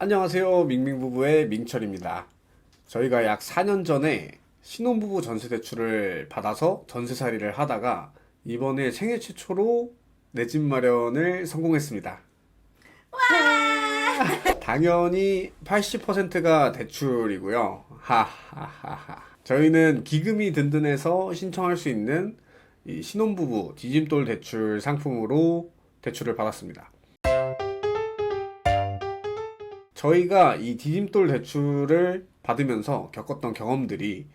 안녕하세요. 밍밍부부의 민철입니다. 저희가 약 4년 전에 신혼부부 전세대출을 받아서 전세살이를 하다가 이번에 생애 최초로 내 집 마련을 성공했습니다. 당연히 80%가 대출이고요. 하하하하. 저희는 기금이 든든해서 신청할 수 있는 이 신혼부부 디딤돌 대출 상품으로 대출을 받았습니다. 저희가 이 디딤돌 대출을 받으면서 겪었던 경험들이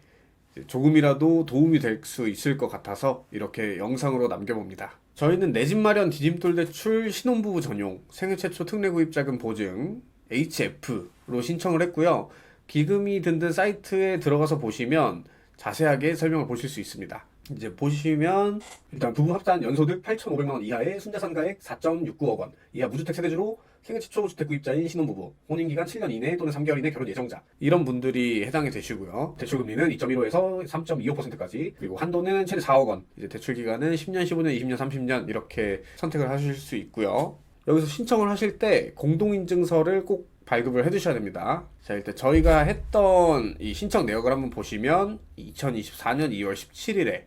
조금이라도 도움이 될 수 있을 것 같아서 이렇게 영상으로 남겨봅니다. 저희는 내 집 마련 디딤돌 대출 신혼부부 전용 생애 최초 특례 구입자금 보증 HF로 신청을 했고요. 기금이 든든 사이트에 들어가서 보시면 자세하게 설명을 보실 수 있습니다. 이제 보시면 일단 부부 합산 연소득 8,500만 원 이하의 순자산가액 4.69억 원 이하 무주택 세대주로 생애 최초 주택 구입자인 신혼부부, 혼인기간 7년 이내 또는 3개월 이내 결혼 예정자, 이런 분들이 해당이 되시고요. 대출금리는 2.15에서 3.25%까지, 그리고 한도는 최대 4억 원, 이제 대출기간은 10년, 15년, 20년, 30년 이렇게 선택을 하실 수 있고요. 여기서 신청을 하실 때 공동인증서를 꼭 발급을 해두셔야 됩니다. 자, 일단 저희가 했던 이 신청 내역을 한번 보시면 2024년 2월 17일에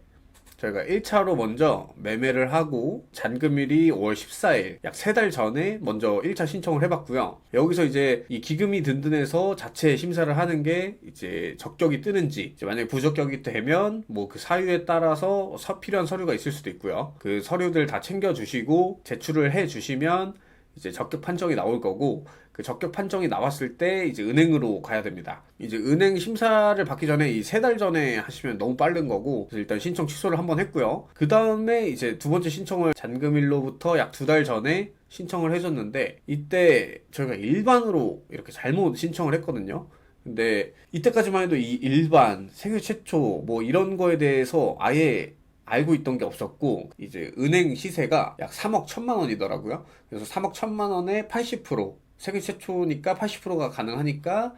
저희가 1차로 먼저 매매를 하고 잔금일이 5월 14일 약 3달 전에 먼저 1차 신청을 해봤고요. 여기서 이제 이 기금이 든든해서 자체 심사를 하는 게 이제 적격이 뜨는지, 이제 만약에 부적격이 되면 뭐 그 사유에 따라서 필요한 서류가 있을 수도 있고요. 그 서류들 다 챙겨주시고 제출을 해주시면 이제 적격 판정이 나올 거고, 그 적격 판정이 나왔을 때 이제 은행으로 가야 됩니다. 이제 은행 심사를 받기 전에 이 3달 전에 하시면 너무 빠른 거고, 그래서 일단 신청 취소를 한번 했고요. 그 다음에 이제 두 번째 신청을 잔금일로부터 약 2달 전에 신청을 해줬는데, 이때 저희가 일반으로 이렇게 잘못 신청을 했거든요. 근데 이때까지만 해도 이 일반, 생애 최초 뭐 이런 거에 대해서 아예 알고 있던 게 없었고, 이제 은행 시세가 약 3억 1천만 원이더라고요. 그래서 3억 1천만 원에 80%, 세계 최초니까 80%가 가능하니까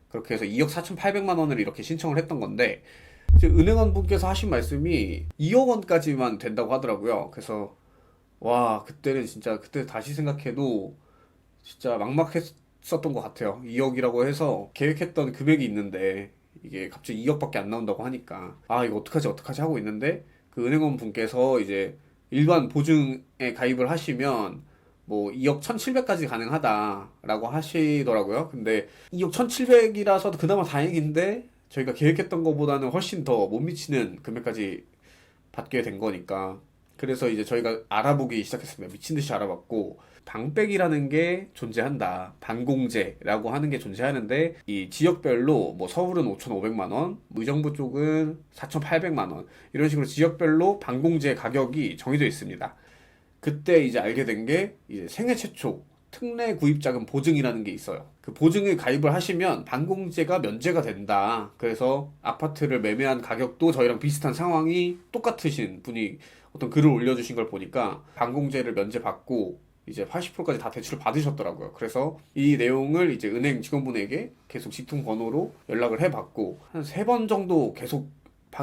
그렇게 해서 2억 4,800만 원을 이렇게 신청을 했던 건데, 이제 은행원 분께서 하신 말씀이 2억 원까지만 된다고 하더라고요. 그래서 와, 그때는 진짜, 그때 다시 생각해도 진짜 막막했었던 것 같아요. 2억이라고 해서 계획했던 금액이 있는데 이게 갑자기 2억밖에 안 나온다고 하니까 아, 이거 어떡하지 하고 있는데, 그 은행원 분께서 이제 일반 보증에 가입을 하시면 뭐 2억 1,700까지 가능하다라고 하시더라고요. 근데 2억 1,700이라서 그나마 다행인데, 저희가 계획했던 것보다는 훨씬 더 못 미치는 금액까지 받게 된 거니까, 그래서 이제 저희가 알아보기 시작했습니다. 미친 듯이 알아봤고, 방백이라는 게 존재한다. 반공제라고 하는 게 존재하는데, 이 지역별로 뭐 서울은 5,500만 원, 의정부 쪽은 4,800만 원, 이런 식으로 지역별로 반공제 가격이 정해져 있습니다. 그때 이제 알게 된 게 이제 생애 최초 특례 구입자금 보증이라는 게 있어요. 그 보증에 가입을 하시면 반공제가 면제가 된다. 그래서 아파트를 매매한 가격도 저희랑 비슷한 상황이 똑같으신 분이 어떤 글을 올려주신 걸 보니까 반공제를 면제받고 이제 80%까지 다 대출을 받으셨더라고요. 그래서 이 내용을 이제 은행 직원분에게 계속 직통 번호로 연락을 해봤고, 한 3번 정도 계속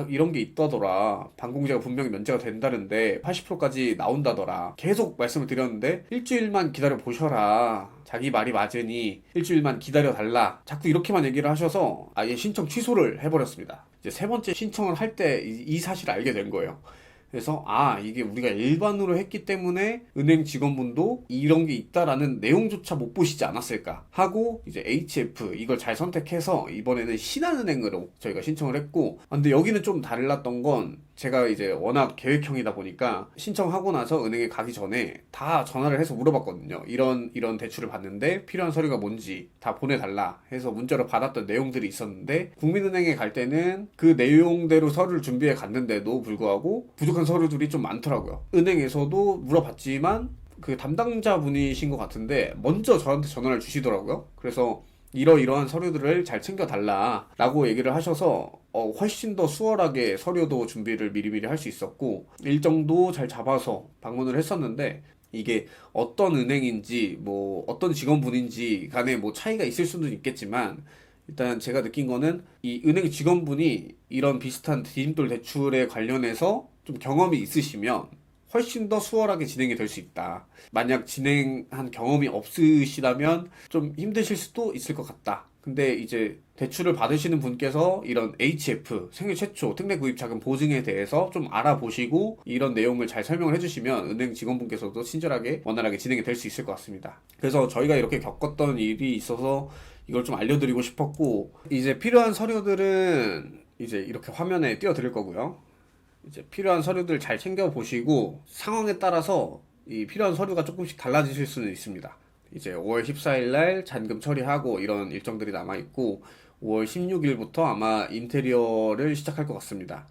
이런 게 있다더라, 반공제가 분명히 면제가 된다는데 80%까지 나온다더라, 계속 말씀을 드렸는데 일주일만 기다려 보셔라, 자기 말이 맞으니 일주일만 기다려 달라, 자꾸 이렇게만 얘기를 하셔서 아예 신청 취소를 해버렸습니다. 이제 3번째 신청을 할 때 이 사실을 알게 된 거예요. 그래서 아, 이게 우리가 일반으로 했기 때문에 은행 직원분도 이런 게 있다라는 내용조차 못 보시지 않았을까 하고, 이제 HF 이걸 잘 선택해서 이번에는 신한은행으로 저희가 신청을 했고, 근데 여기는 좀 달랐던 건, 제가 이제 워낙 계획형이다 보니까 신청하고 나서 은행에 가기 전에 다 전화를 해서 물어봤거든요. 이런 대출을 받는데 필요한 서류가 뭔지 다 보내달라 해서 문자로 받았던 내용들이 있었는데, 국민은행에 갈 때는 그 내용대로 서류를 준비해 갔는데도 불구하고 부족한 서류들이 좀 많더라고요. 은행에서도 물어봤지만 그 담당자분이신 것 같은데 먼저 저한테 전화를 주시더라고요. 그래서 이러이러한 서류들을 잘 챙겨달라 라고 얘기를 하셔서 훨씬 더 수월하게 서류도 준비를 미리미리 할 수 있었고, 일정도 잘 잡아서 방문을 했었는데, 이게 어떤 은행인지 뭐 어떤 직원분인지 간에 뭐 차이가 있을 수는 있겠지만, 일단 제가 느낀 거는 이 은행 직원분이 이런 비슷한 디딤돌 대출에 관련해서 좀 경험이 있으시면 훨씬 더 수월하게 진행이 될 수 있다. 만약 진행한 경험이 없으시다면 좀 힘드실 수도 있을 것 같다. 근데 이제 대출을 받으시는 분께서 이런 HF, 생애 최초 특례 구입 자금 보증에 대해서 좀 알아보시고 이런 내용을 잘 설명을 해주시면 은행 직원분께서도 친절하게 원활하게 진행이 될 수 있을 것 같습니다. 그래서 저희가 이렇게 겪었던 일이 있어서 이걸 좀 알려드리고 싶었고, 이제 필요한 서류들은 이제 이렇게 화면에 띄워드릴 거고요. 이제 필요한 서류들 잘 챙겨보시고 상황에 따라서 이 필요한 서류가 조금씩 달라지실 수는 있습니다. 이제 5월 14일 날 잔금 처리하고 이런 일정들이 남아있고 5월 16일부터 아마 인테리어를 시작할 것 같습니다.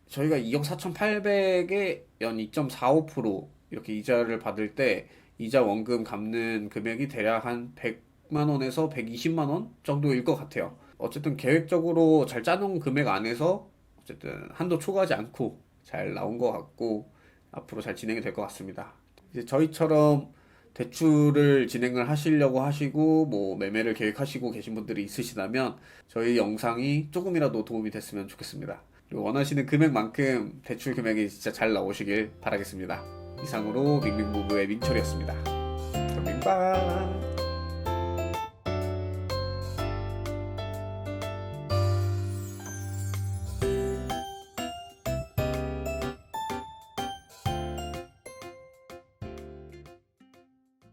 저희가 2억 4,800에 연 2.45% 이렇게 이자를 받을 때 이자 원금 갚는 금액이 대략 한 100만 원에서 120만 원 정도일 것 같아요. 어쨌든 계획적으로 잘 짜놓은 금액 안에서 어쨌든 한도 초과하지 않고 잘 나온 것 같고 앞으로 잘 진행이 될 것 같습니다. 이제 저희처럼 대출을 진행을 하시려고 하시고 뭐 매매를 계획하시고 계신 분들이 있으시다면 저희 영상이 조금이라도 도움이 됐으면 좋겠습니다. 그리고 원하시는 금액만큼 대출 금액이 진짜 잘 나오시길 바라겠습니다. 이상으로 밍밍부부의 민철이었습니다. 그럼 밍바